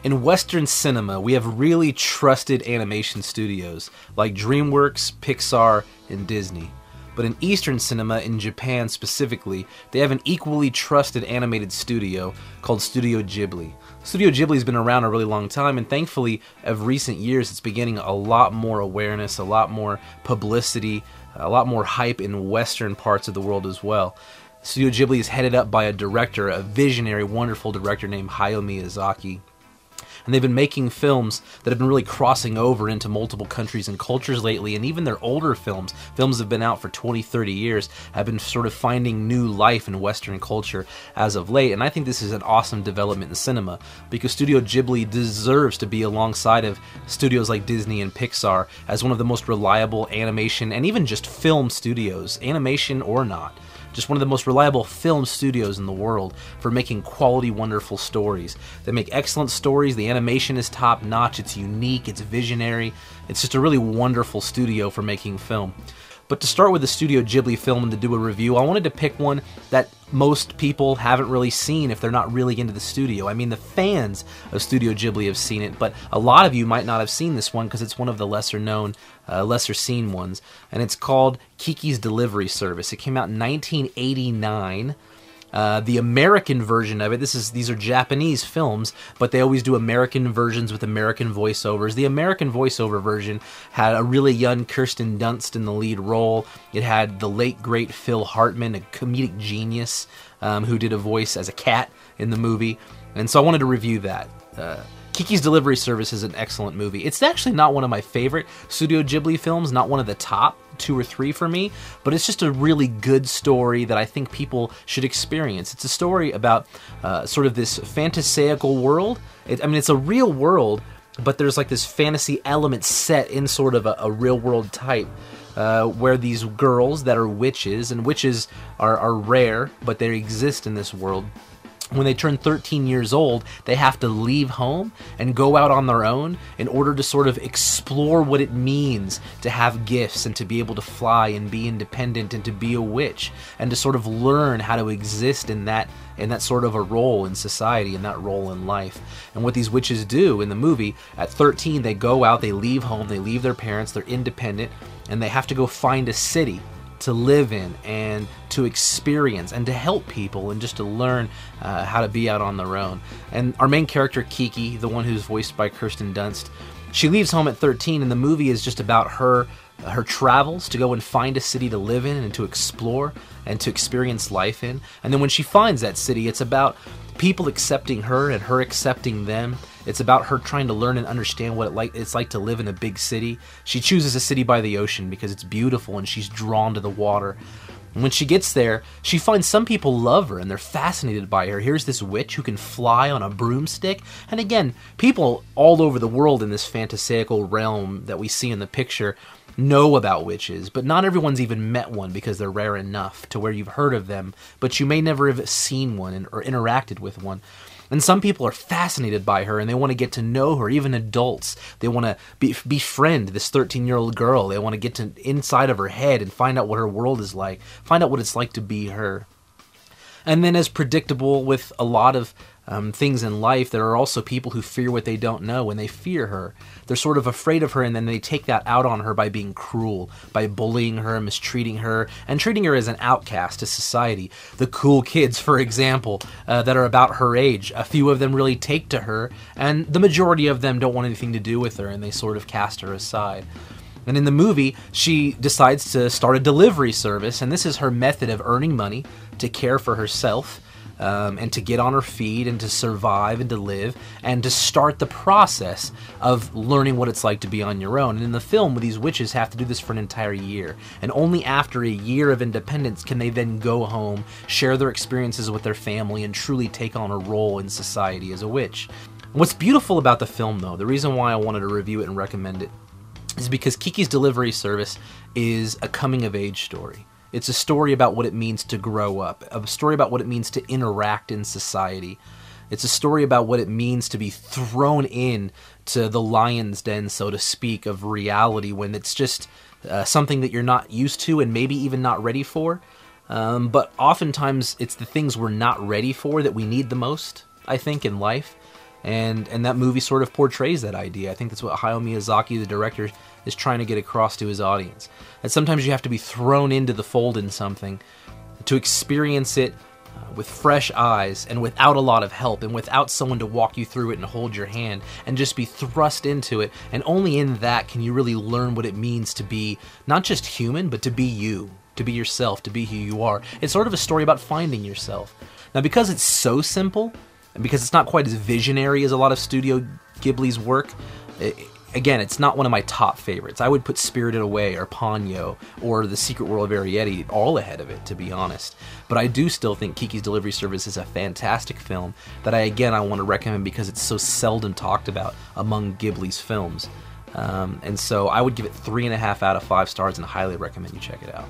In Western cinema, we have really trusted animation studios like DreamWorks, Pixar, and Disney. But in Eastern cinema, in Japan specifically, they have an equally trusted animated studio called Studio Ghibli. Studio Ghibli has been around a really long time, and thankfully, of recent years, it's been getting a lot more awareness, a lot more publicity, a lot more hype in Western parts of the world as well. Studio Ghibli is headed up by a director, a visionary, wonderful director named Hayao Miyazaki. And they've been making films that have been really crossing over into multiple countries and cultures lately, and even their older films that have been out for 20, 30 years, have been sort of finding new life in Western culture as of late. And I think this is an awesome development in cinema, because Studio Ghibli deserves to be alongside of studios like Disney and Pixar as one of the most reliable animation and even just film studios, animation or not. Just one of the most reliable film studios in the world for making quality, wonderful stories. They make excellent stories, the animation is top-notch, it's unique, it's visionary, it's just a really wonderful studio for making film. But to start with the Studio Ghibli film and to do a review, I wanted to pick one that most people haven't really seen if they're not really into the studio. I mean, the fans of Studio Ghibli have seen it, but a lot of you might not have seen this one because it's one of the lesser known, lesser seen ones. And it's called Kiki's Delivery Service. It came out in 1989. The American version of it, these are Japanese films, but they always do American versions with American voiceovers. The American voiceover version had a really young Kirsten Dunst in the lead role. It had the late, great Phil Hartman, a comedic genius, who did a voice as a cat in the movie. And so I wanted to review that. Kiki's Delivery Service is an excellent movie. It's actually not one of my favorite Studio Ghibli films, not one of the top 2 or 3 for me, but it's just a really good story that I think people should experience. It's a story about sort of this fantasaical world. It's a real world, but there's like this fantasy element set in sort of a real world type, where these girls that are witches, and witches are rare, but they exist in this world. When they turn 13 years old, they have to leave home and go out on their own in order to sort of explore what it means to have gifts and to be able to fly and be independent and to be a witch, and to sort of learn how to exist in that sort of a role in society, in that role in life. And what these witches do in the movie, at 13, they go out, they leave home, they leave their parents, they're independent, and they have to go find a city to live in and to experience and to help people and just to learn how to be out on their own. And our main character, Kiki, the one who's voiced by Kirsten Dunst, she leaves home at 13, and the movie is just about her travels to go and find a city to live in and to explore and to experience life in. And then when she finds that city, it's about people accepting her and her accepting them. It's about her trying to learn and understand what it's like to live in a big city. She chooses a city by the ocean because it's beautiful and she's drawn to the water. And when she gets there, she finds some people love her and they're fascinated by her. Here's this witch who can fly on a broomstick. And again, people all over the world in this fantasaical realm that we see in the picture know about witches, but not everyone's even met one because they're rare enough to where you've heard of them, but you may never have seen one or interacted with one. And some people are fascinated by her and they want to get to know her, even adults. They want to befriend this 13-year-old girl. They want to get to inside of her head and find out what her world is like, find out what it's like to be her. And then, as predictable with a lot of things in life, there are also people who fear what they don't know, and they fear her. They're sort of afraid of her, and then they take that out on her by being cruel, by bullying her, mistreating her, and treating her as an outcast to society. The cool kids, for example, that are about her age, a few of them really take to her, and the majority of them don't want anything to do with her, and they sort of cast her aside. And in the movie, she decides to start a delivery service, and this is her method of earning money to care for herself, and to get on her feet and to survive and to live and to start the process of learning what it's like to be on your own. And in the film, these witches have to do this for an entire year. And only after a year of independence can they then go home, share their experiences with their family, and truly take on a role in society as a witch. What's beautiful about the film, though, the reason why I wanted to review it and recommend it, is because Kiki's Delivery Service is a coming-of-age story. It's a story about what it means to grow up, a story about what it means to interact in society. It's a story about what it means to be thrown in to the lion's den, so to speak, of reality when it's just something that you're not used to and maybe even not ready for. But oftentimes it's the things we're not ready for that we need the most, I think, in life. And that movie sort of portrays that idea. I think that's what Hayao Miyazaki, the director, is trying to get across to his audience. That sometimes you have to be thrown into the fold in something to experience it with fresh eyes and without a lot of help and without someone to walk you through it and hold your hand, and just be thrust into it. And only in that can you really learn what it means to be not just human, but to be you, to be yourself, to be who you are. It's sort of a story about finding yourself. Now, because it's so simple, and because it's not quite as visionary as a lot of Studio Ghibli's work, again, it's not one of my top favorites. I would put Spirited Away or Ponyo or The Secret World of Arrietty all ahead of it, to be honest. But I do still think Kiki's Delivery Service is a fantastic film that I want to recommend because it's so seldom talked about among Ghibli's films. And so I would give it 3.5 out of 5 stars and highly recommend you check it out.